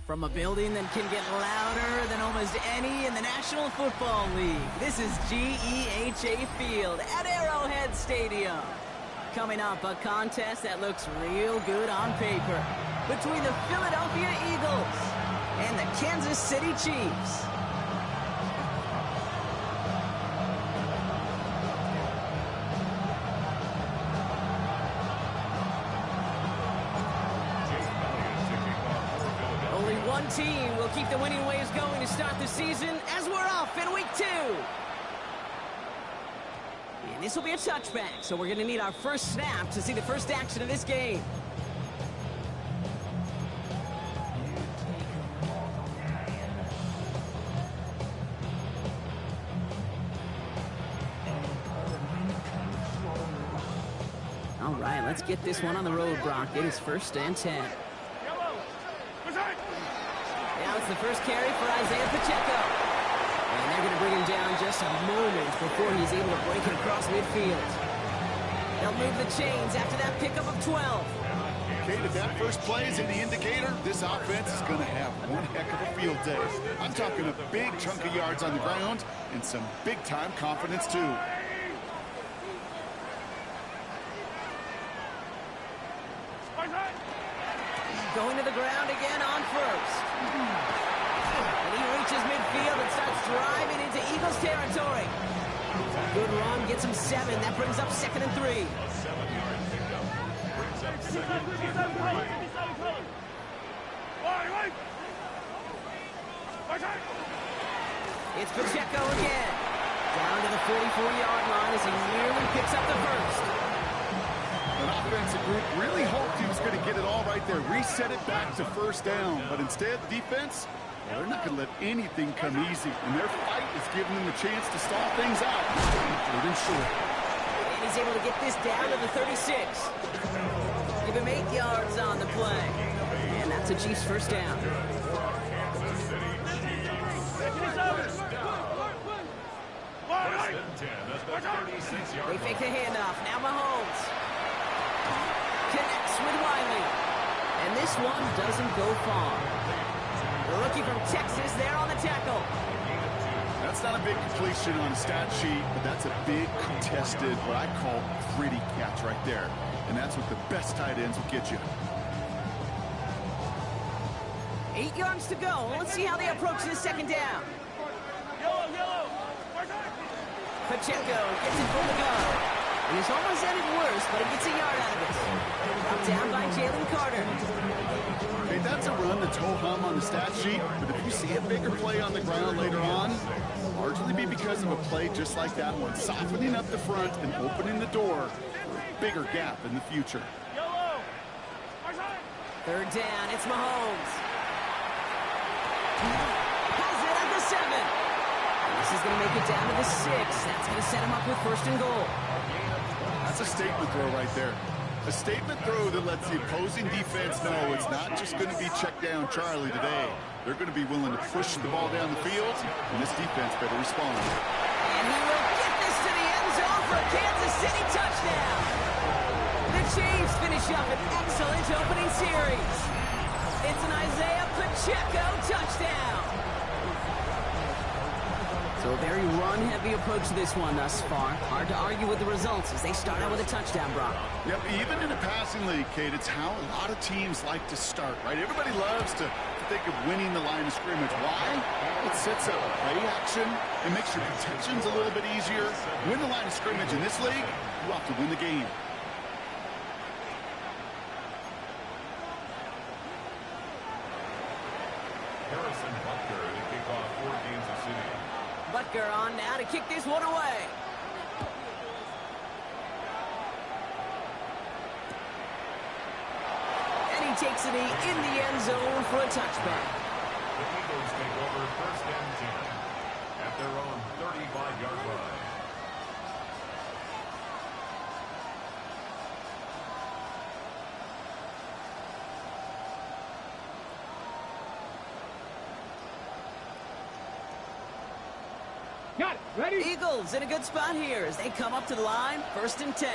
From a building that can get louder than almost any in the National Football League, this is GEHA Field at Arrowhead Stadium. Coming up, a contest that looks real good on paper between the Philadelphia Eagles and the Kansas City Chiefs. One team will keep the winning waves going to start the season as we're off in week 2. And this will be a touchback, so we're going to need our first snap to see the first action of this game. All right, let's get this one on the road, Brock. It is 1st and 10. Now it's the first carry for Isaiah Pacheco. And they're going to bring him down just a moment before he's able to break it across midfield. They'll move the chains after that pickup of 12. Okay, if that first play is in the indicator, this offense is going to have one heck of a field day. I'm talking a big chunk of yards on the ground and some big-time confidence, too. Going to the ground again on first. And he reaches midfield and starts driving into Eagles territory. Good run, gets him 7. That brings up 2nd and 3. It's Pacheco again. Down to the 44-yard line as he nearly picks up the first. An offensive group really hoped he was going to get it all right there, reset it back to 1st down. But instead, defense, well, they're not going to let anything come easy. And their fight is giving them a chance to stall things out. Third and short. And he's able to get this down to the 36. Give him 8 yards on the play. And that's a Chiefs first down. They fake the handoff. Now Mahomes connects with Wiley. And this one doesn't go far. The rookie from Texas there on the tackle. That's That's not a big completion on a stat sheet, but that's a big contested, what I call gritty catch right there. And that's what the best tight ends will get you. 8 yards to go. Let's see how they approach this second down. Pacheco gets it from the gun. And it's almost ended worse, but it gets a yard out of it. Brought down by Jalen Carter. Okay, that's a run that's ho-hum on the stat sheet, but if you see a bigger play on the ground later on, it'll largely be because of a play just like that one, softening up the front and opening the door for a bigger gap in the future. Third down, it's Mahomes. Has it at the 7. This is going to make it down to the 6. That's going to set him up with 1st and goal. That's a statement throw right there. A statement throw that lets the opposing defense know it's not just going to be check down Charlie today. They're going to be willing to push the ball down the field, and this defense better respond. And he will get this to the end zone for a Kansas City touchdown. The Chiefs finish up an excellent opening series. It's an Isaiah Pacheco touchdown. So a very run-heavy approach to this one thus far. Hard to argue with the results as they start out with a touchdown, Brock. Yep, even in a passing league, Kate, it's how a lot of teams like to start, right? Everybody loves to think of winning the line of scrimmage. Why? It sets up play action. It makes your protections a little bit easier. Win the line of scrimmage in this league, you have to win the game. Butker on now to kick this one away. And he takes it in the end zone for a touchback. The Eagles take over 1st and 10 at their own 35-yard line. Got it. Ready? Eagles in a good spot here as they come up to the line. 1st and 10.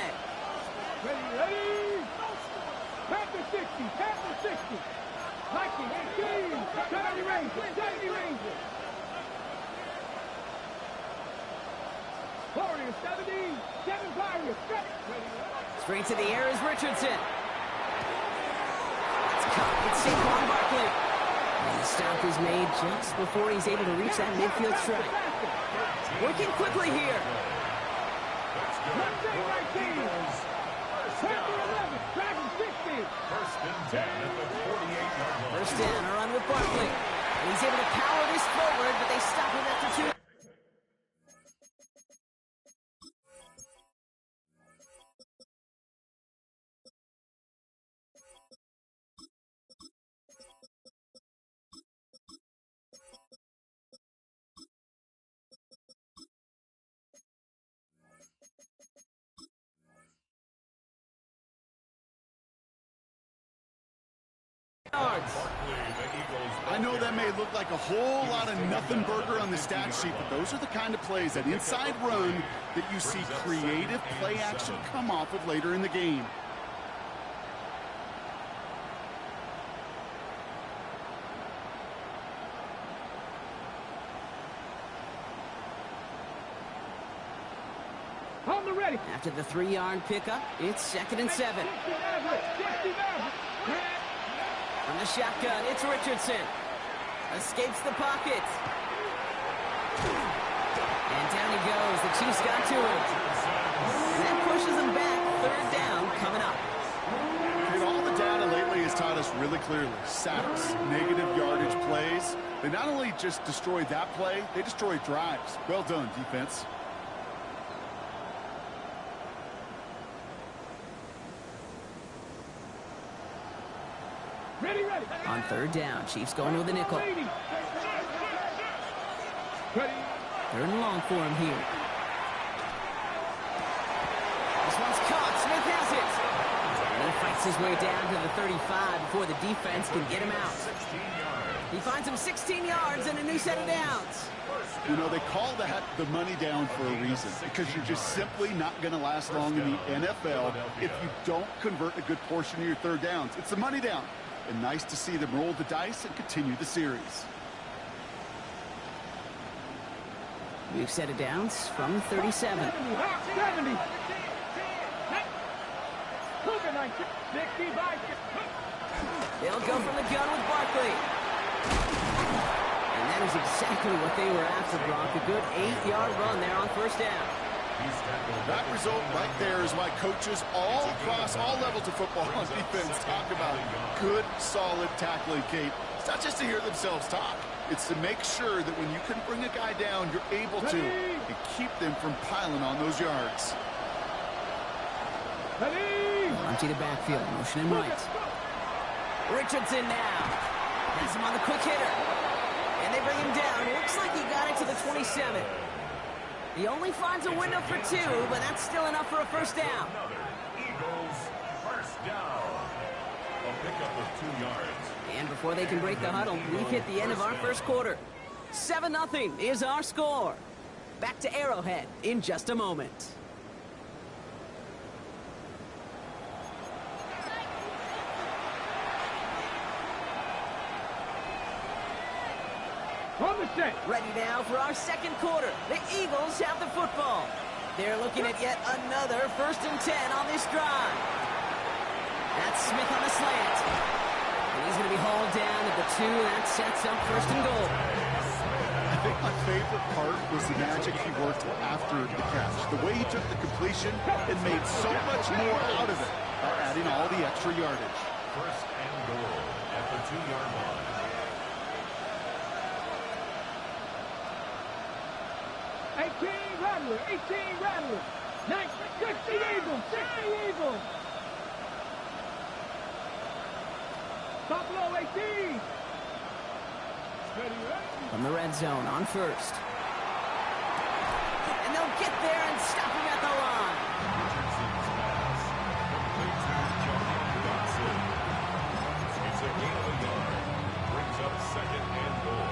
Ready? Panther 60. Panther 60. Lightning 18. 70 Rangers. 70 Rangers. Warriors 70. 7 Pirates. Straight to the air is Richardson. It's caught. It's Saquon Barkley. And the stop is made just before he's able to reach that midfield strike. Working quickly here. First down, a run with Barkley. And he's able to power this forward, but they stop him after 2. I know that may look like a whole lot of nothing burger on the stat sheet, but those are the kind of plays, that inside run, that you see creative play action come off of later in the game. On the ready. After the 3-yard pickup, it's 2nd and 7. From the shotgun, it's Richardson. Escapes the pocket. And down he goes. The Chiefs got to him. And that pushes him back. 3rd down coming up. And all the data lately has taught us really clearly. Sacks, negative yardage plays. They not only just destroyed that play, they destroyed drives. Well done, defense. Ready. On 3rd down, Chiefs going with the nickel. Ready. 3rd and long for him here. This one's caught. Smith has it. And he fights his way down to the 35 before the defense can get him out. He finds him 16 yards and a new set of downs. You know, they call that the money down for a reason, because you're just simply not going to last long in the NFL if you don't convert a good portion of your 3rd downs. It's the money down. And nice to see them roll the dice and continue the series. We've set it down from 37. 70. 65. They'll go from the gun with Barkley. And that is exactly what they were after, Brock. A good 8-yard run there on first down. That result right there is why coaches all across all levels of football on defense talk about good, solid tackling, Kate. It's not just to hear themselves talk. It's to make sure that when you can bring a guy down, you're able to and keep them from piling on those yards. Empty the backfield, motion him right. Richardson now. Has him on the quick hitter. And they bring him down. Looks like he got it to the 27. He only finds a window for 2, but that's still enough for a first down. Eagles first down. A pickup of 2 yards. And before they can break the huddle, we've hit the end of our first quarter. 7-0 is our score. Back to Arrowhead in just a moment. On the set. Ready now for our second quarter. The Eagles have the football. They're looking at yet another 1st and 10 on this drive. That's Smith on the slant. And he's going to be hauled down at the 2. That sets up 1st and goal. I think my favorite part was the magic he worked after the catch. The way he took the completion and made so much more out of it by adding all the extra yardage. 1st and goal at the 2-yard line. 18 Rattler. 60 Eagles. Buffalo 18. From the red zone on first. And they'll get there and stop him at the line. Richardson's pass. It's a gain of a yard. Brings up 2nd and goal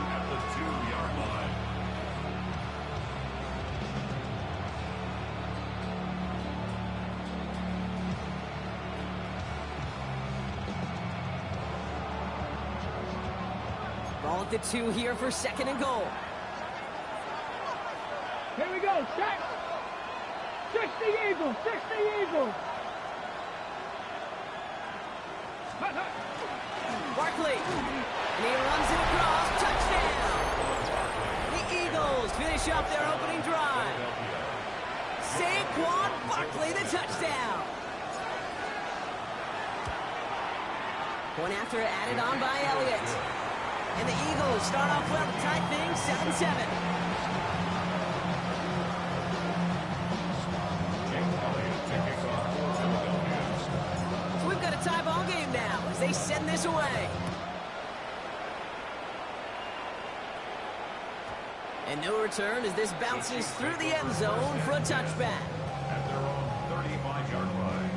at the 2-yard line. Ball at the 2 here for 2nd and goal. Here we go, Stax. 60 Eagles. Barkley. And he runs it across. Touchdown. The Eagles finish up their opening drive. Saquon Barkley, the touchdown. Point after added on by Elliott. And the Eagles start off well to tie things 7-7. So we've got a tie ball game now as they send this away. And no return as this bounces through the end zone for a touchback. At their own 35-yard line.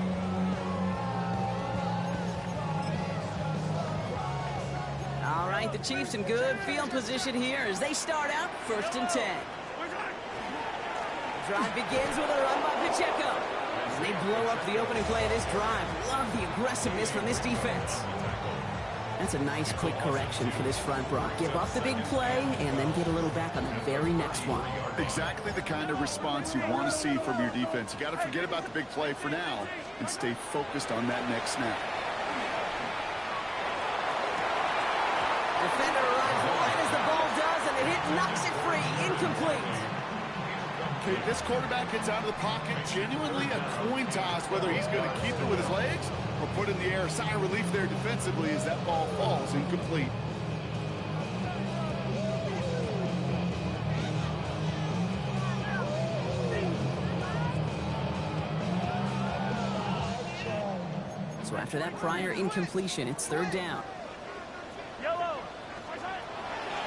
All right, the Chiefs in good field position here as they start out 1st and 10. The drive begins with a run by Pacheco. And they blow up the opening play of this drive. Love the aggressiveness from this defense. That's a nice quick correction for this front, Brock. Give up the big play and then get a little back on the very next one. Exactly the kind of response you want to see from your defense. You got to forget about the big play for now and stay focused on that next snap. Defender arrives right as the ball does, and the hit knocks it free. Incomplete. Okay, this quarterback gets out of the pocket. Genuinely a coin toss whether he's going to keep it with his legs or put it in the air. Sigh of relief there defensively as that ball falls incomplete. So after that prior incompletion, it's 3rd down.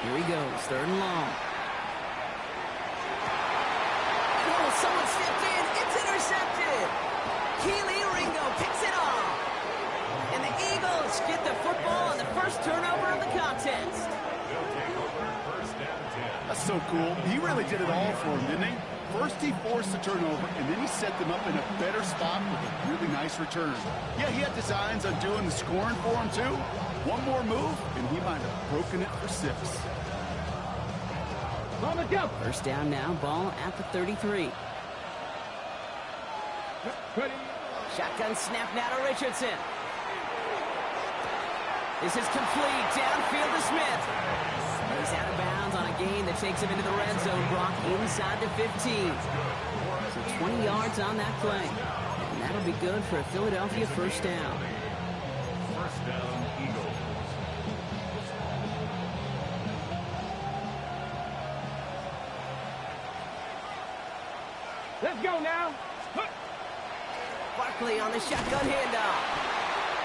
Here he goes, 3rd and long. Oh, someone stepped in. It's intercepted. Keely Ringo picks it off. And the Eagles get the football on the first turnover of the contest. They'll take over 1st and 10. That's so cool. He really did it all for him, didn't he? First he forced the turnover, and then he set them up in a better spot with a really nice return. Yeah, he had designs on doing the scoring for him, too. One more move, and he might have broken it for 6. On the jump. First down now, ball at the 33. Ready. Shotgun snap now to Richardson. This is complete. Downfield to Smith. He's out of bounds on a gain that takes him into the red zone. Brock inside the 15. So 20 yards on that play. And that'll be good for a Philadelphia first down. First down, Eagles. Let's go now. Barkley on the shotgun handoff.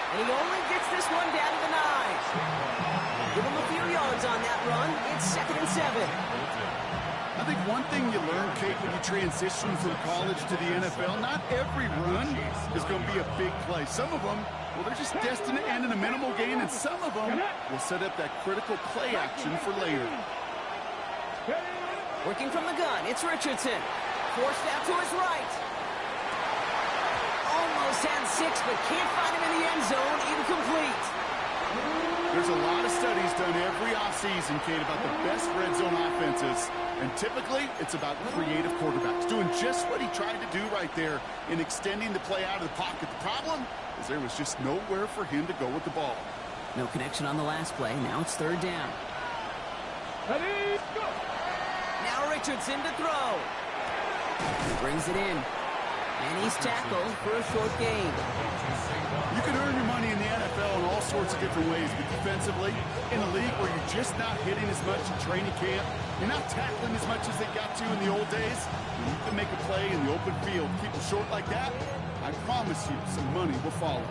And he only gets this one down to the 9. Give him a few yards on that run. It's 2nd and 7. I think one thing you learn, Kate, when you transition from college to the NFL, not every run is going to be a big play. Some of them, well, they're just destined to end in a minimal gain, and some of them will set up that critical play action for later. Working from the gun, it's Richardson. Forced out to his right. Almost had 6, but can't find him in the end zone. Incomplete. There's a lot of studies done every offseason, Kate, about the best red zone offenses. And typically, it's about creative quarterbacks doing just what he tried to do right there in extending the play out of the pocket. The problem is there was just nowhere for him to go with the ball. No connection on the last play. Now it's 3rd down. Ready, go. Now Richardson to throw. Brings it in. And he's tackled for a short gain. You can earn your money in the NFL in all sorts of different ways, but defensively, in a league where you're just not hitting as much in training camp, you're not tackling as much as they got to in the old days, when you can make a play in the open field, keep it short like that, I promise you some money will follow.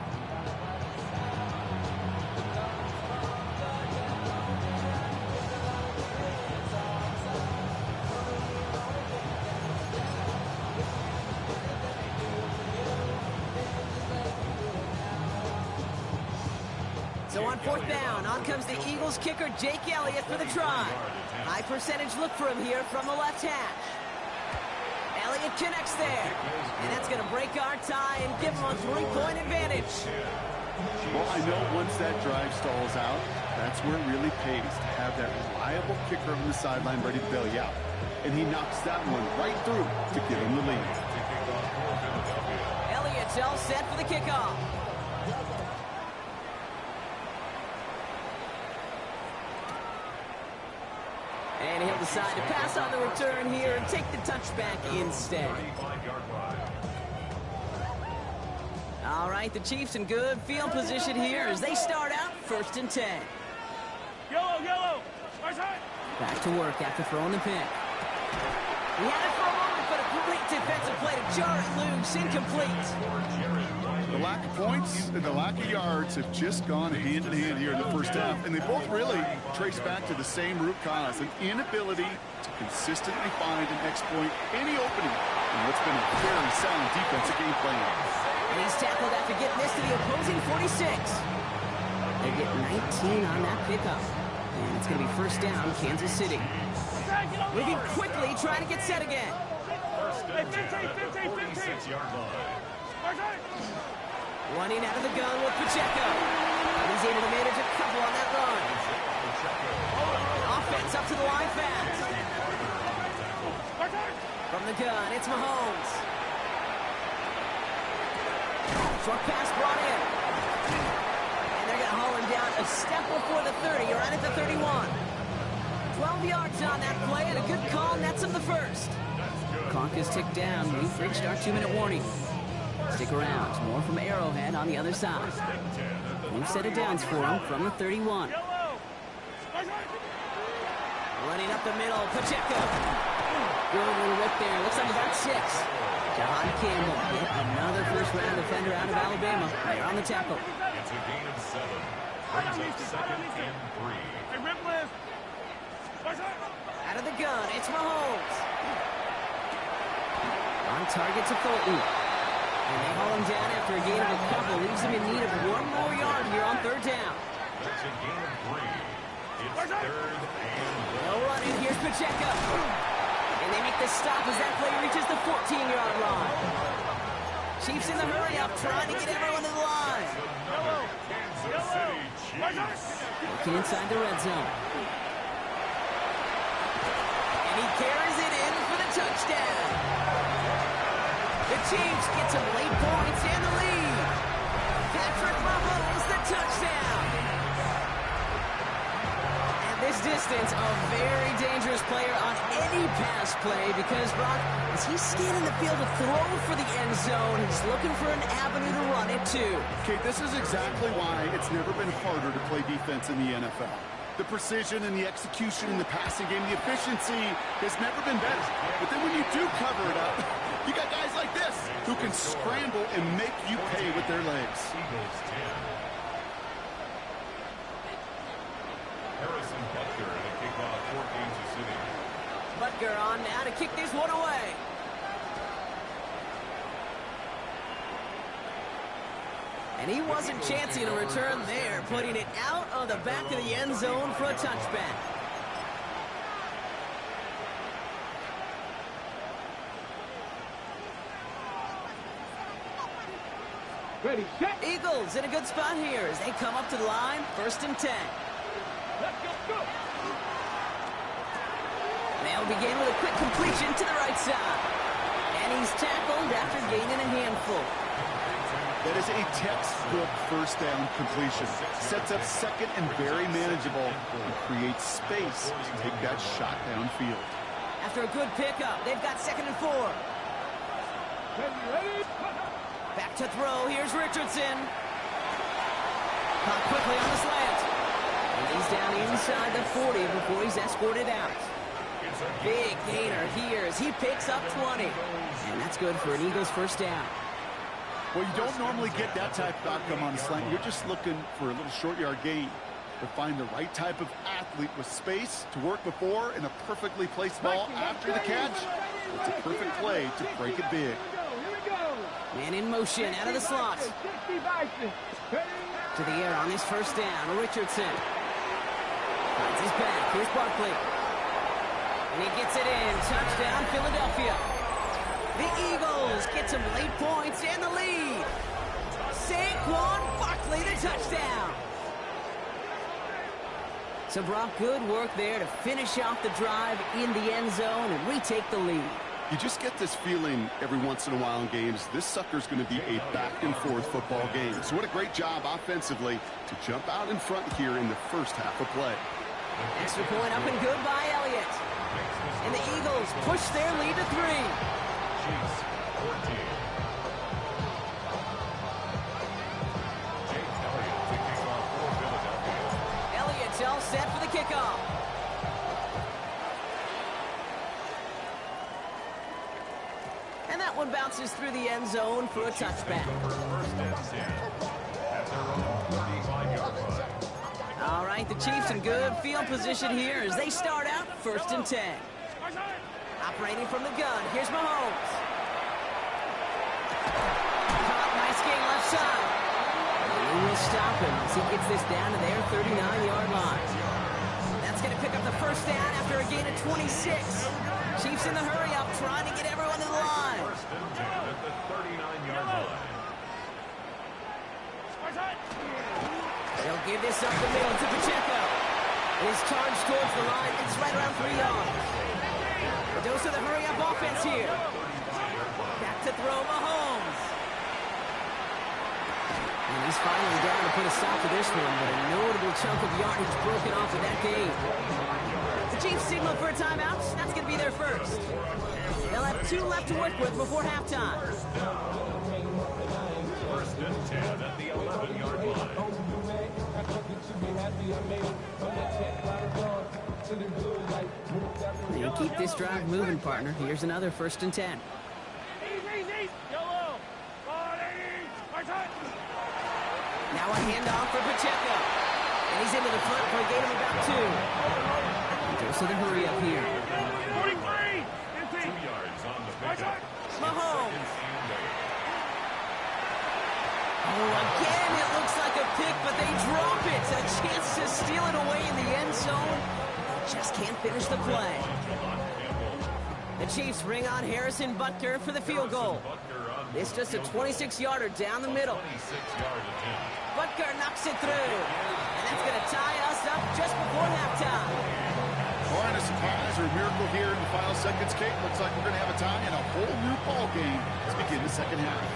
So on 4th down, on comes the Eagles kicker, Jake Elliott, for the try. High percentage look for him here from the left hash. Elliott connects there. And that's going to break our tie and give him a 3-point advantage. Well, I know once that drive stalls out, that's where it really pays to have that reliable kicker on the sideline ready to bail you out. And he knocks that one right through to give him the lead. Elliott's all set for the kickoff. And he'll decide to pass on the return here and take the touchback instead. All right, the Chiefs in good field position here as they start out 1st and 10. Yellow, yellow. Back to work after throwing the pick. He had it for a moment, but a great defensive play to jar it loose, incomplete. The lack of points and the lack of yards have just gone hand in hand here in the first half, and they both really trace back to the same root cause, an inability to consistently find and exploit any opening in what's been a very sound defensive game plan. And he's tackled after getting this to the opposing 46. They get 19 on that pickup. And it's going to be 1st down, Kansas City. Moving quickly, trying to get set again. 46-yard line. Running out of the gun with Pacheco. And he's able to manage a couple on that run. Offense up to the line fast. From the gun, it's Mahomes. Short pass brought in. And they're going to haul him down a step before the 30. You're right at the 31. 12 yards on that play, and a good call nets him the first. Clock is ticked down. We've reached our 2-minute warning. Stick around. More from Arrowhead on the other side. We've set it downs for him from the 31. Running up the middle, Pacheco. Good little rip there. Looks like about 6. Jahan Campbell, yet another first-round defender out of Alabama. They're on the tackle. It's a gain of 7. Brings up 2nd and 3. Out of the gun, it's Mahomes. On target to Fulton. And they haul him down after a gain of a couple. Leaves him in need of 1 more yard here on 3rd down. It's a gain of 3. It's 3rd and Well running, here's Pacheco. And they make the stop as that play reaches the 14-yard line. Chiefs in the hurry-up, trying to get everyone to the line. Kansas City Chiefs. Looking inside the red zone. And He carries it in for the touchdown. The Chiefs get some late points and the lead. Patrick Mahomes, the touchdown. And this distance, a very dangerous player on any pass play because, Brock, as he's scanning the field to throw for the end zone, he's looking for an avenue to run it to. Okay, this is exactly why it's never been harder to play defense in the NFL. The precision and the execution in the passing game, the efficiency has never been better. But then when you do cover it up, you got guys like this who can scramble and make you pay with their legs. Eagles 10. Harrison Butker and a kickoff for Kansas City. Butker on now to kick this one away. And he wasn't chancing a return there, putting it out of the back of the end zone for a touchback. Ready, set. Eagles in a good spot here as they come up to the line, 1st and 10. Let's go. They'll begin with a quick completion to the right side. And he's tackled after gaining a handful. That is a textbook first down completion. Sets up second and very manageable and creates space to take that shot downfield. After a good pickup, they've got 2nd and 4. Ready. Back to throw. Here's Richardson. Caught quickly on the slant. And he's down inside the 40 before he's escorted out. Big gainer here as he picks up 20. And that's good for an Eagles first down. Well, you don't normally get that type of outcome on a slant. You're just looking for a little short yard gain. To find the right type of athlete with space to work before and a perfectly placed ball after the catch. It's a perfect play to break it big. Man in motion out of the slot. To the air on this first down. Richardson. Finds his back. Here's Barkley. And he gets it in. Touchdown, Philadelphia. The Eagles get some late points and the lead. Saquon Barkley, the touchdown. So, Brock, good work there to finish off the drive in the end zone and retake the lead. You just get this feeling every once in a while in games. This sucker's going to be a back-and-forth football game. So what a great job offensively to jump out in front here in the first half of play. Extra point up and good by Elliott. And the Eagles push their lead to 3. Chiefs 14. Jake Elliott to kick off for Philadelphia. Elliott's all set for the kickoff. And that one bounces through the end zone for a touchback. First and 10 at their own 35-yard line. All right, the Chiefs in good field position here as they start out 1st and 10. Operating from the gun, here's Mahomes. Caught, nice gain left side. He will stop him as he gets this down to their 39-yard line. That's going to pick up the first down after a gain of 26. Chiefs in the hurry up, trying to get everyone to the line. First and 10 at the 39-yard line. They'll give this up the middle to Pacheco. It is charged towards the line. It's right around 3 yards. The dose of the hurry-up offense here. Back to throw Mahomes. And he's finally down to put a stop to this one, but a notable chunk of yardage broken off of that game. The Chiefs signal for a timeout. That's going to be their first. They'll have 2 left to work with before halftime. First and 10 at the 11-yard line. You keep this drive moving, partner. Here's another 1st and 10. Now a handoff for Pacheco. And he's into the front for a gain of about 2. Goes to the hurry up here. 2 yards on the pickup. Mahomes. Oh, again, it looks like a pick, but they drop it. A chance to steal it away in the end zone. Just can't finish the play. The Chiefs bring on Harrison Butker for the field goal. It's just a 26-yarder down the middle. 26-yard attempt. Butker knocks it through. And that's going to tie us up just before halftime. Or in a surprise or a miracle here in the final seconds, Kate, looks like we're going to have a tie in a whole new ball game to begin the second half.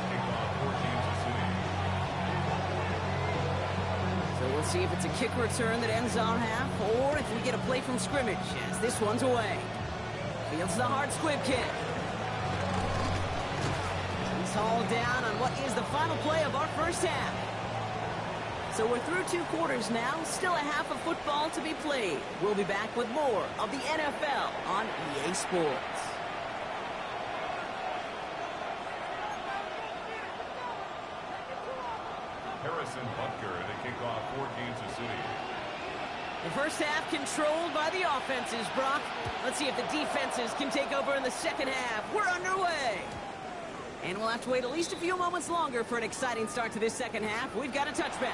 So we'll see if it's a kick return that ends our half, or if we get a play from scrimmage, as this one's away. Fields the hard squib kick. He's hauled down on what is the final play of our first half. So we're through 2 quarters now, still a half of football to be played. We'll be back with more of the NFL on EA Sports. Harrison Butker to kick off for Kansas City. The first half controlled by the offenses, Brock. Let's see if the defenses can take over in the second half. We're underway. And we'll have to wait at least a few moments longer for an exciting start to this second half. We've got a touchback.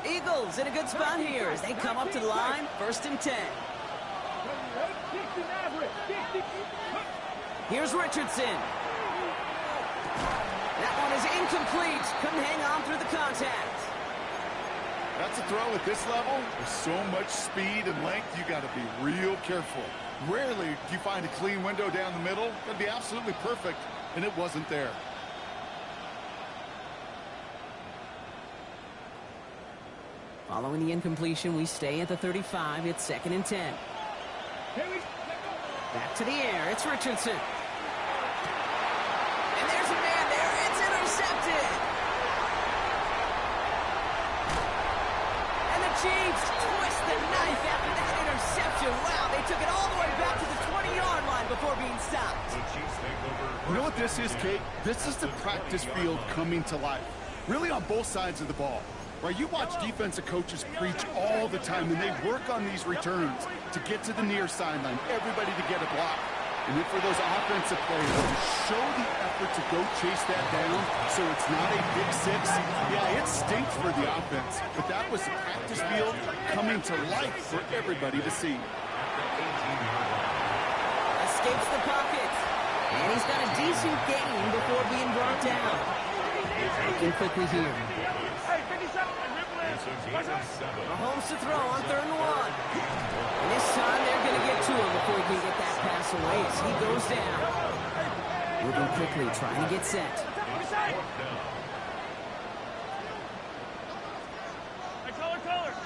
Eagles in a good spot here as they come up to the line. 1st and 10. Here's Richardson. That one is incomplete. Couldn't hang on through the contact. That's a throw at this level. With so much speed and length, you got to be real careful. Rarely do you find a clean window down the middle. That'd be absolutely perfect, and it wasn't there. Following the incompletion, we stay at the 35. It's 2nd and 10. Back to the air. It's Richardson. And there's a man there. It's intercepted. And the Chiefs twist the knife after that interception. Wow, they took it all the way back to the 20-yard line before being stopped. You know what this is, Kate? This is the practice field coming to life. Really on both sides of the ball. Right, you watch defensive coaches preach all the time, and they work on these returns to get to the near sideline, everybody to get a block. And then for those offensive players to show the effort to go chase that down so it's not a big 6, yeah, it stinks for the offense. But that was the practice field coming to life for everybody to see. Escapes the pocket. And he's got a decent gain before being brought down. Looking quickly here. Mahomes to throw on 3rd and 1. And this time they're going to get to him before he can get that pass away as he goes down. Moving quickly, trying to get set.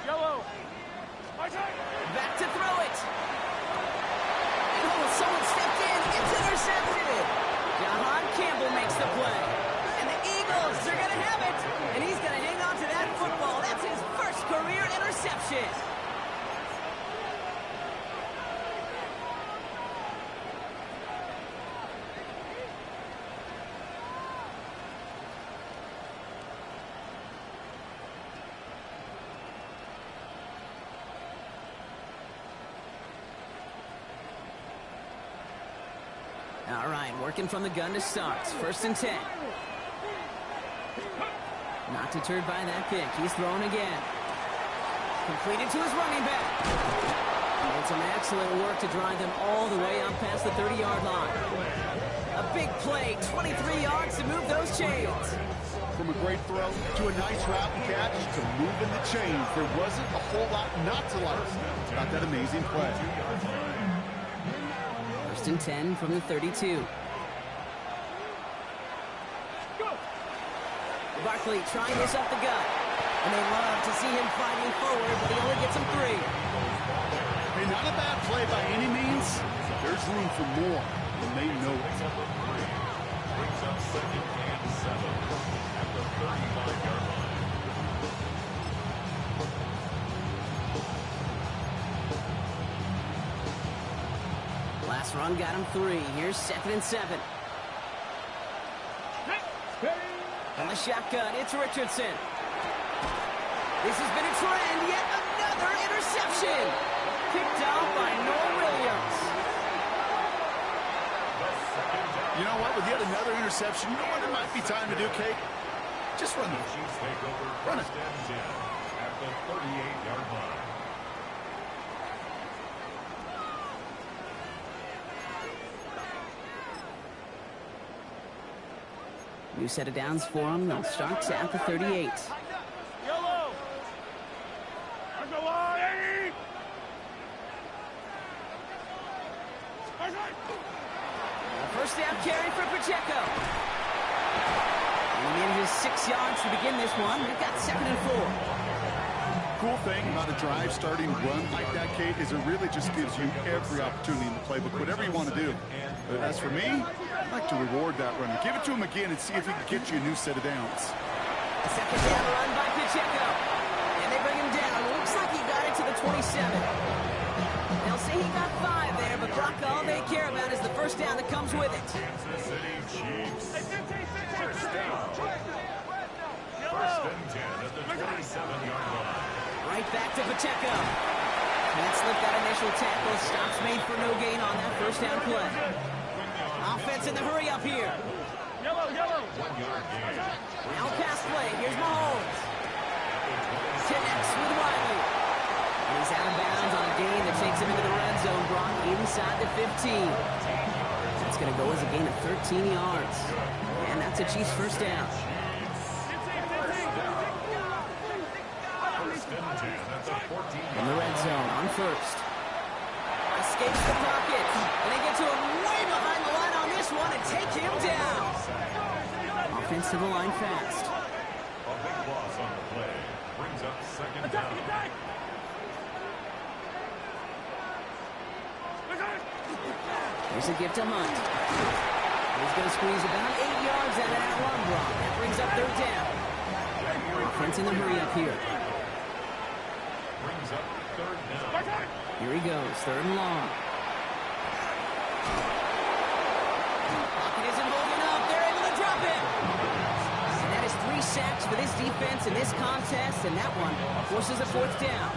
Yellow. Back to throw it. And oh, someone stepped in. It's intercepted. Jahan Campbell makes the play. And the Eagles are going to have it. And he's going to hang on to that football. That's his first career interception. All right, working from the gun to start. 1st and 10. Not deterred by that pick. He's throwing again. Completed to his running back. And some excellent work to drive them all the way up past the 30-yard line. A big play, 23 yards to move those chains. From a great throw to a nice route and catch to moving the chains. There wasn't a whole lot not to like about that amazing play. 1st and 10 from the 32. Barkley trying this up the gut. And they love to see him fighting forward, but he only gets him 3. Hey, not a bad play by any means. There's room for more, and they know it. Brings up 2nd and 7 at the 35-yard line. Last run got him 3. Here's 2nd and 7. On the shotgun, it's Richardson. This has been a trend. Yet another interception. Picked off by Noah Williams. You know what? With yet another interception, you know what it might be time to do, Kate? Just run the Chiefs take over Run it. 1st and 10 at the 38-yard line. New set of downs for them. They'll start at the 38. Yellow. First down carry for Pacheco. And he manages 6 yards to begin this one. They've got 2nd and 4. Cool thing about a drive starting run like that, Kate, is it really just gives you every opportunity in the playbook, whatever you want to do. But as for me, I'd like to reward that runner. Give it to him again and see if he can get you a new set of downs. A 2nd down run by Pacheco. And they bring him down. Looks like he got it to the 27. They'll say he got 5 there, but Brock, all they care about is the first down that comes with it. Kansas City Chiefs. First down. First and 10 at the 27-yard line. Right back to Pacheco. Can't slip that initial tackle. Stops made for no gain on that first down play. Offense in the hurry up here. Yellow. 1 yard gain. Now pass play. Here's Mahomes. Connects with Riley. And he's out of bounds on a gain that takes him into the red zone. Brock inside the 15. That's going to go as a gain of 13 yards. And that's a Chiefs first down. In the red zone on first. Escapes the pocket. And they get to him way behind the line on this one and take him down. Offense to the line fast. A big loss on the play. Brings up 2nd down. Here's a gift to Hunt. He's going to squeeze about 8 yards out of that run block. That brings up 3rd down. Offense in the hurry up here. Brings up 3rd down. Here he goes, 3rd and long. Pocket isn't holding up. They're able to drop it. And that is 3 sacks for this defense in this contest, and that one forces a 4th down.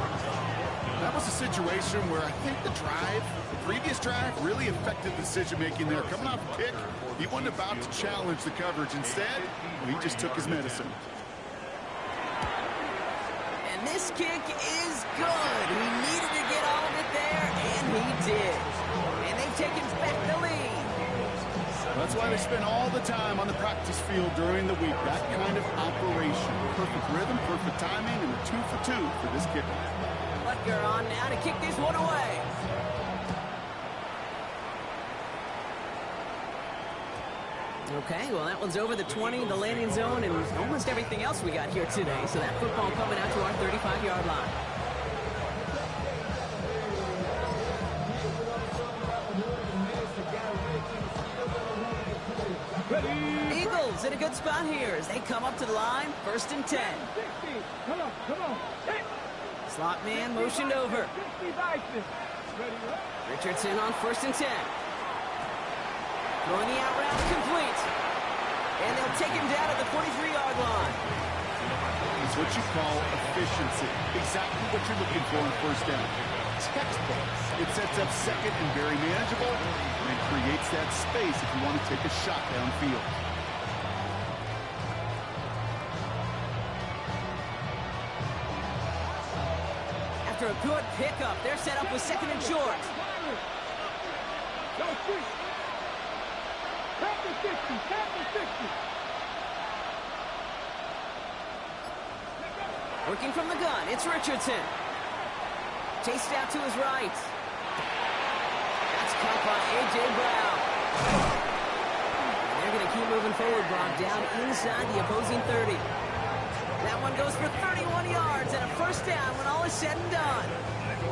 That was a situation where I think the previous drive, really affected the decision-making there. Coming off a kick, he wasn't about to challenge the coverage. Instead, he just took his medicine. And this kick is good. He needed to get all of it there, and he did. And they've taken back the lead. That's why they spend all the time on the practice field during the week. That kind of operation. Perfect rhythm, perfect timing, and a 2 for 2 for this kicker. Butker on now to kick this one away. Okay, well, that one's over the 20, the landing zone, and almost everything else we got here today. So that football coming out to our 35-yard line. Eagles in a good spot here as they come up to the line. 1st and 10. Come on. Hit. Slot man motioned over. Richardson on 1st and 10. Throwing the out route complete. And they'll take him down at the 43-yard line. It's what you call efficiency. Exactly what you're looking for on 1st down. Textbook. It sets up 2nd and very manageable, and it creates that space if you want to take a shot downfield. After a good pickup, they're set up with 2nd and short. Working from the gun, it's Richardson. Chased out to his right. That's caught by A.J. Brown. And they're going to keep moving forward, Brock, down inside the opposing 30. That one goes for 31 yards and a 1st down when all is said and done.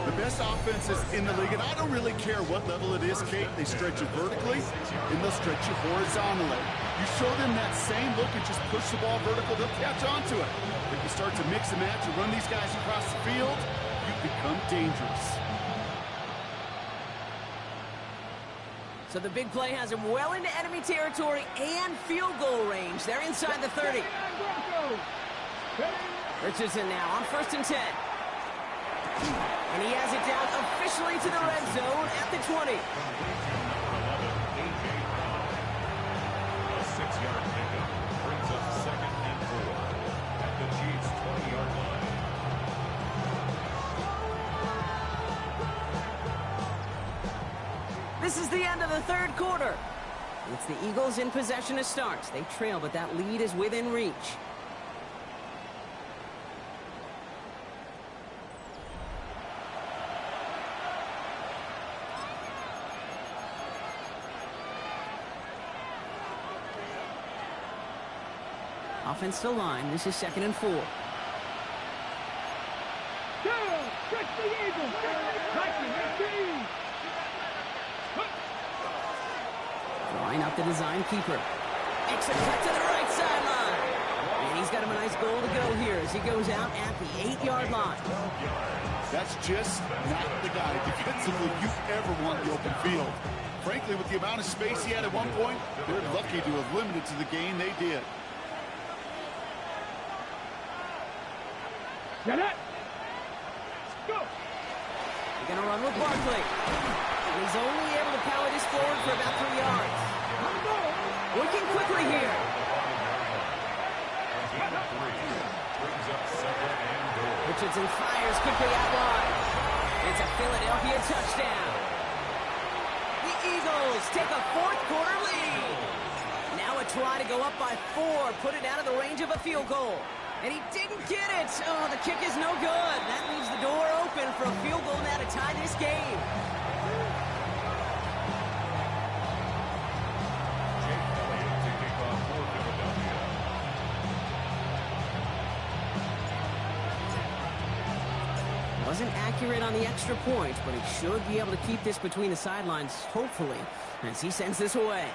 The best offenses in the league, and I don't really care what level it is, Kate. They stretch it vertically, and they'll stretch it horizontally. You show them that same look and just push the ball vertical, they'll catch on to it. If you start to mix and match and run these guys across the field, you become dangerous. So the big play has him well into enemy territory and field goal range. They're inside the 30. Richardson now on 1st and 10. And he has it down officially to the red zone at the 20. A 6-yard pickup brings up 2nd and 4 at the Chiefs' 20-yard line. This is the end of the 3rd quarter. It's the Eagles in possession to start. They trail, but that lead is within reach. Offense to line. This is 2nd and 4. Drawing up the design keeper. Makes a cut to the right sideline. And he's got him a nice goal to go here as he goes out at the 8-yard line. That's just not the guy defensively you ever want in the open field. Frankly, with the amount of space he had at one point, they're lucky to have limited to the game they did. Get it! Go! They're going to run with Barkley. And he's only able to power this forward for about 3 yards. Working quickly here. Richardson fires quickly out wide. It's a Philadelphia touchdown. The Eagles take a 4th quarter lead. Now a try to go up by 4, put it out of the range of a field goal. And he didn't get it. Oh, the kick is no good. That leaves the door open for a field goal now to tie this game. Wasn't accurate on the extra point, but he should be able to keep this between the sidelines, hopefully, as he sends this away.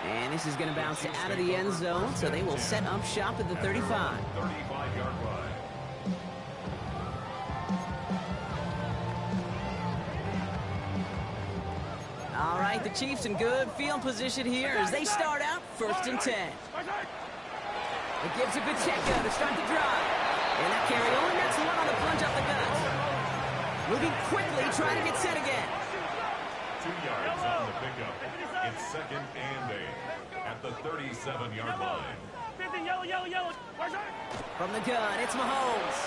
And this is going to bounce out of the end zone, so they will set up shop at the 35. 35-yard line. All right, the Chiefs in good field position here as they start out 1st and 10. It gives a good Pacheco to start the drive. And that carry only nets one on the plunge up the guts. Moving quickly, trying to get set again. 2 yards on the pickup. It's 2nd and 8 at the 37-yard line. From the gun, it's Mahomes.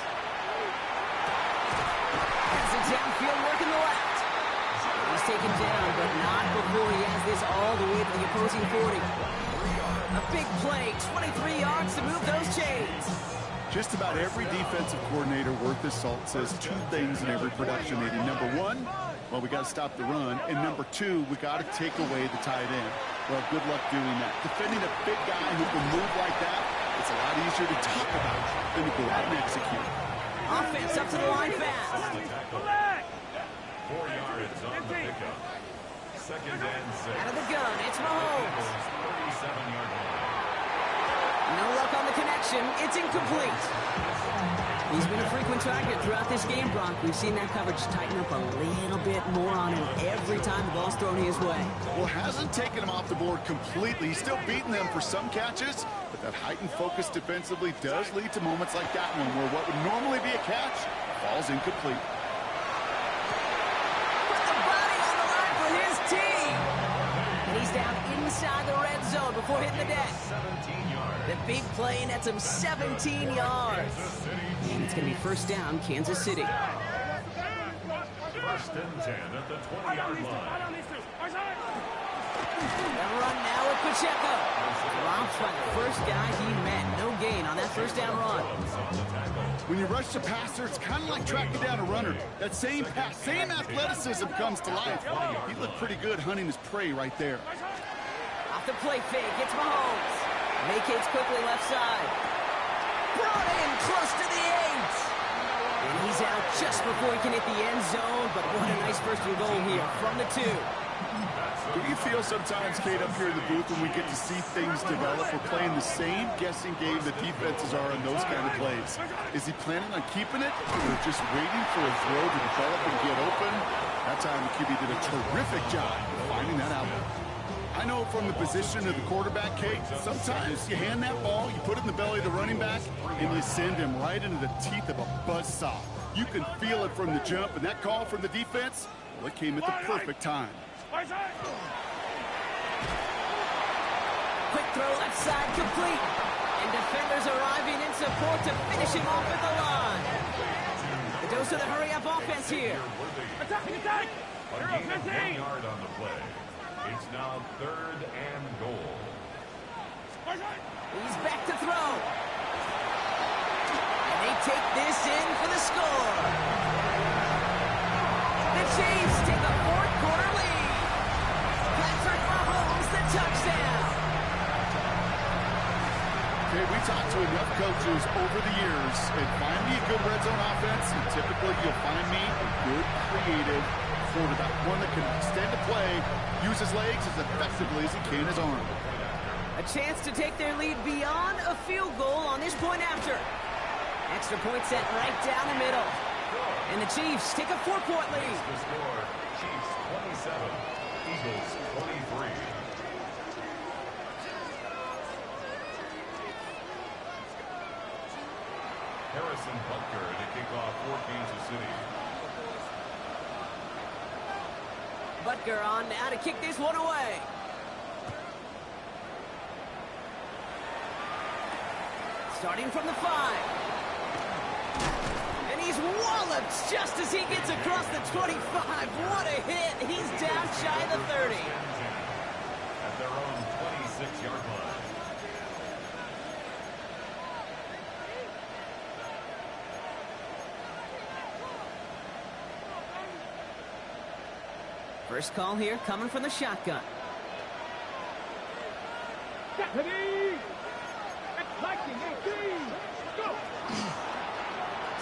Has it downfield, working the left. He's taken down, but not before he has this all the way to the opposing 40. A big play, 23 yards to move those chains. Just about every defensive coordinator worth his salt says 2 things in every production meeting. Number 1, well, we got to stop the run. And number 2, we got to take away the tight end. Well, good luck doing that. Defending a big guy who can move like that, it's a lot easier to talk about than to go out and execute. Offense up to the line fast. 4 yards on the pickup. 2nd and 6. Out of the gun, it's Mahomes. 37-yard line. No luck on the connection. It's incomplete. He's been a frequent target throughout this game, Brock. We've seen that coverage tighten up a little bit more on him every time the ball's thrown his way. Well, hasn't taken him off the board completely. He's still beating them for some catches, but that heightened focus defensively does lead to moments like that one where what would normally be a catch falls incomplete. Put the body on the line for his team. And he's down inside the red zone before hitting the deck. 17 yards. The big play nets him 17 yards. And it's going to be 1st down, Kansas City. 1st and 10 at the 20-yard line. They'll run now with Pacheco. Drops by the first guy he met. No gain on that 1st down run. When you rush the passer, it's kind of like tracking down a runner. That same pass, same athleticism comes to life. He looked pretty good hunting his prey right there. Off the play fake, it's Mahomes. Vacates quickly left side. Brought in close to the 8. And he's out just before he can hit the end zone, but what a nice 1st and goal here from the 2. Do you feel sometimes, Kate, up here in the booth when we get to see things develop, we're playing the same guessing game the defenses are in those kind of plays? Is he planning on keeping it, or just waiting for a throw to develop and get open? That time the QB did a terrific job of finding that out. I know from the position of the quarterback, Kate, sometimes you hand that ball, you put it in the belly of the running back, and you send him right into the teeth of a buzzsaw. You can feel it from the jump, and that call from the defense, well, it came at the perfect time. Quick throw left side complete. And defenders arriving in support to finish him off at the line. The dose of the hurry-up offense here. Attack! A gain of 1 yard on the play. It's now 3rd and goal. He's back to throw. And they take this in for the score. The Chiefs take a 4th quarter lead. Patrick Mahomes the touchdown. Okay, we talked to enough coaches over the years, and find me a good red zone offense, and typically you'll find me a good creative quarterback, one that can extend the play, use his legs as effectively as he can his arm. A chance to take their lead beyond a field goal on this point after. Extra point set right down the middle. And the Chiefs take a 4-point lead. The score, Chiefs 27, Eagles 23. Harrison Butker to kick off for Kansas City. Butker on now to kick this one away. Starting from the 5. And he's walloped just as he gets across the 25. What a hit. He's down shy of the 30. At their own 26-yard line. First call here coming from the shotgun.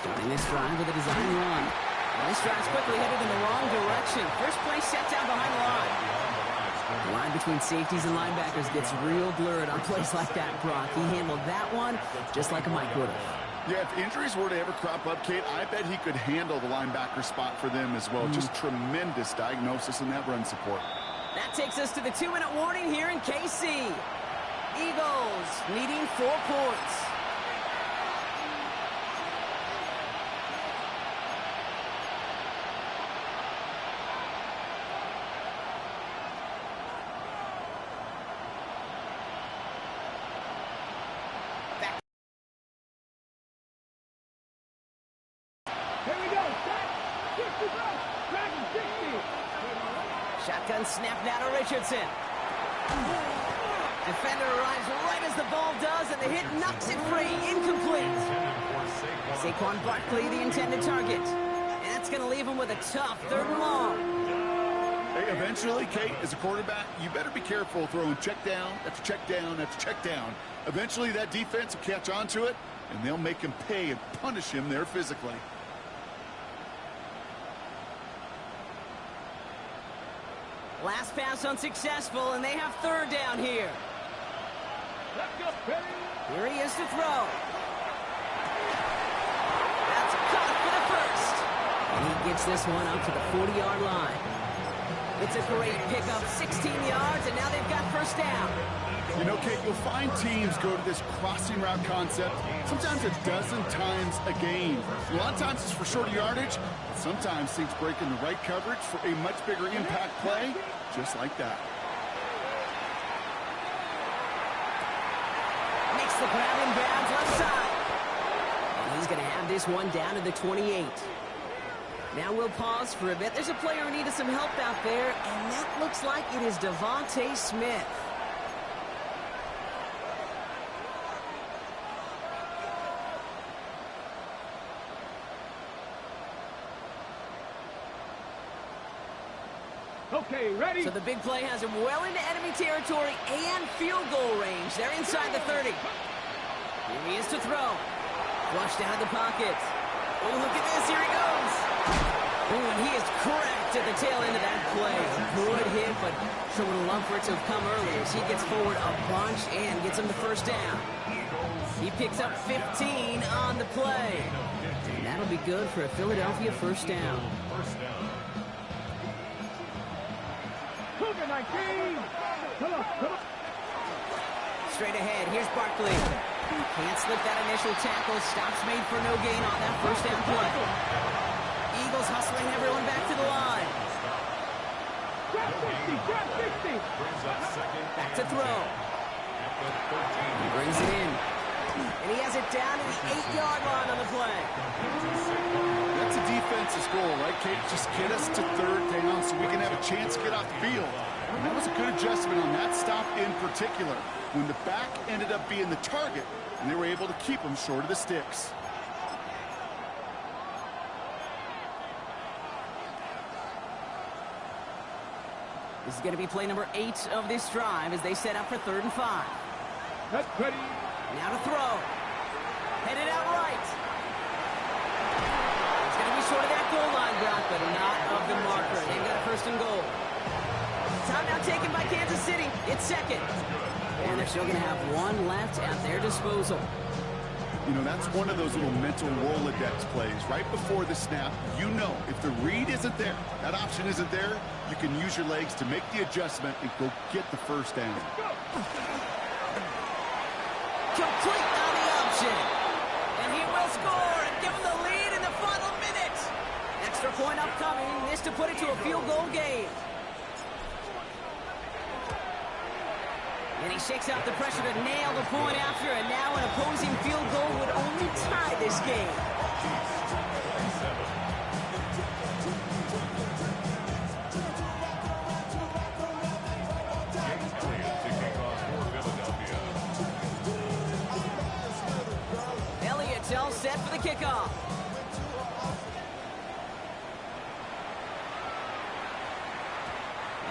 Starting this drive with a design run. And this drive's quickly headed in the wrong direction. First play set down behind the line. The line between safeties and linebackers gets real blurred on plays like that, Brock. He handled that one just like a Mike would have. Yeah, if injuries were to ever crop up, Kate, I bet he could handle the linebacker spot for them as well. Just tremendous diagnosis in that run support. That takes us to the 2-minute warning here in KC. Eagles needing 4 points. Shotgun snap now to Richardson. Defender arrives right as the ball does, and the hit knocks it free. Incomplete. Saquon Barkley, the intended target. And that's going to leave him with a tough 3rd and long. Hey, eventually, Kate, as a quarterback, you better be careful throwing check down after check down after check down. Eventually, that defense will catch on to it, and they'll make him pay and punish him there physically. Last pass unsuccessful, and they have 3rd down here. Here he is to throw. That's caught for the 1st. And he gets this one up to the 40-yard line. It's a great pickup, 16 yards, and now they've got 1st down. You know, Kate, you'll find teams go to this crossing route concept sometimes a dozen times a game. A lot of times it's for shorter yardage, but sometimes things break in the right coverage for a much bigger impact play, just like that. Makes the grab in bounds left side. And he's going to have this one down to the 28. Now we'll pause for a bit. There's a player who needed some help out there, and that looks like it is Devontae Smith. Okay, ready? So the big play has him well into enemy territory and field goal range. They're inside the 30. Here he is to throw. Flushed out of the pocket. Oh, look at this. Here he goes. Oh, and he is cracked at the tail end of that play. Good hit, but sure would have loved for it to have come earlier as he gets forward a bunch and gets him the 1st down. He picks up 15 on the play. And that'll be good for a Philadelphia 1st down. Straight ahead, here's Barkley. Can't slip that initial tackle. Stops made for no gain on that 1st down play. Eagles hustling everyone back to the line. Back to throw. He brings it in. And he has it down to the 8-yard line on the play. That's a defense's goal, right, Kate? Just get us to 3rd down so we can have a chance to get off the field. And that was a good adjustment on that stop in particular, when the back ended up being the target, and they were able to keep him short of the sticks. This is going to be play number 8 of this drive as they set up for 3rd and 5. That's ready. Now to throw. Headed out right. It's going to be short of that goal line, Brock, but not of the marker. They've got a 1st and goal. Timeout taken by Kansas City. It's 2nd. And they're still going to have 1 left at their disposal. You know, that's one of those little mental Rolodex plays. Right before the snap, you know if the read isn't there, that option isn't there, you can use your legs to make the adjustment and go get the 1st down. Complete on the option. And he will score and give them the lead in the final minute. Extra point upcoming. This to put it to a field goal game. And he shakes out the pressure to nail the point after, and now an opposing field goal would only tie this game. Elliott's all set for the kickoff.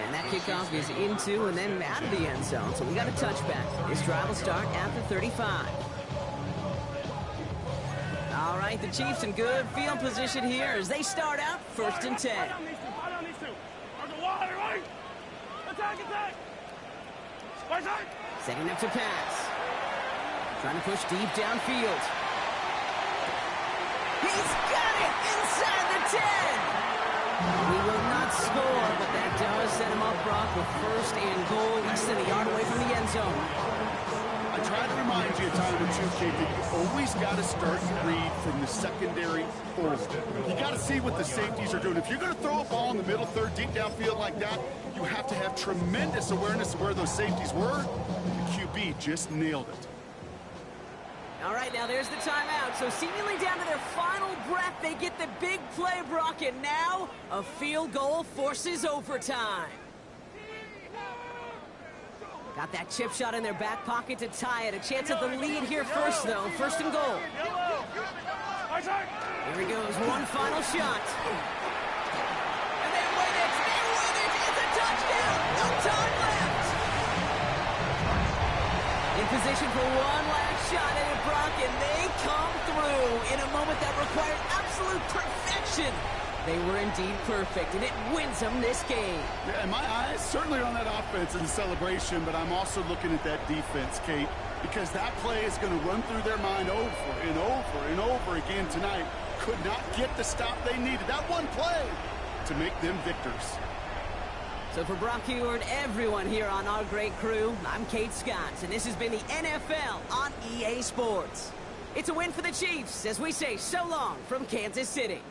And that kickoff is into and then out of the end zone. So we got a touchback. This drive will start at the 35. All right, the Chiefs in good field position here as they start out 1st and 10. Setting up to pass. Trying to push deep downfield. He's got it inside the 10. He will not score, but that does set him up, Brock, with 1st and goal, less than a yard away from the end zone. I try to remind you time or two, Kate, that you always got to start your read from the secondary forward. You got to see what the safeties are doing. If you're going to throw a ball in the middle third, deep downfield like that, you have to have tremendous awareness of where those safeties were. The QB just nailed it. All right, now there's the timeout. So seemingly down to their final breath, they get the big play, Brock, and now a field goal forces overtime. Got that chip shot in their back pocket to tie it. A chance at the lead here first, though. 1st and goal. Here he goes, one final shot. And they win it! They win it! It's a touchdown! No time left! In position for one last shot at it, Brock, and they come through in a moment that required absolute perfection. They were indeed perfect, and it wins them this game. Yeah, and my eyes certainly are on that offense and the celebration, but I'm also looking at that defense, Kate, because that play is going to run through their mind over and over and over again tonight. Could not get the stop they needed. That one play to make them victors. So for Brock Heward, everyone here on our great crew, I'm Kate Scott, and this has been the NFL on EA Sports. It's a win for the Chiefs as we say so long from Kansas City.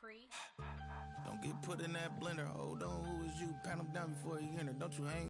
Pre. Don't get put in that blender. Hold on, who is you? Pat him down before he enter. Don't you hang?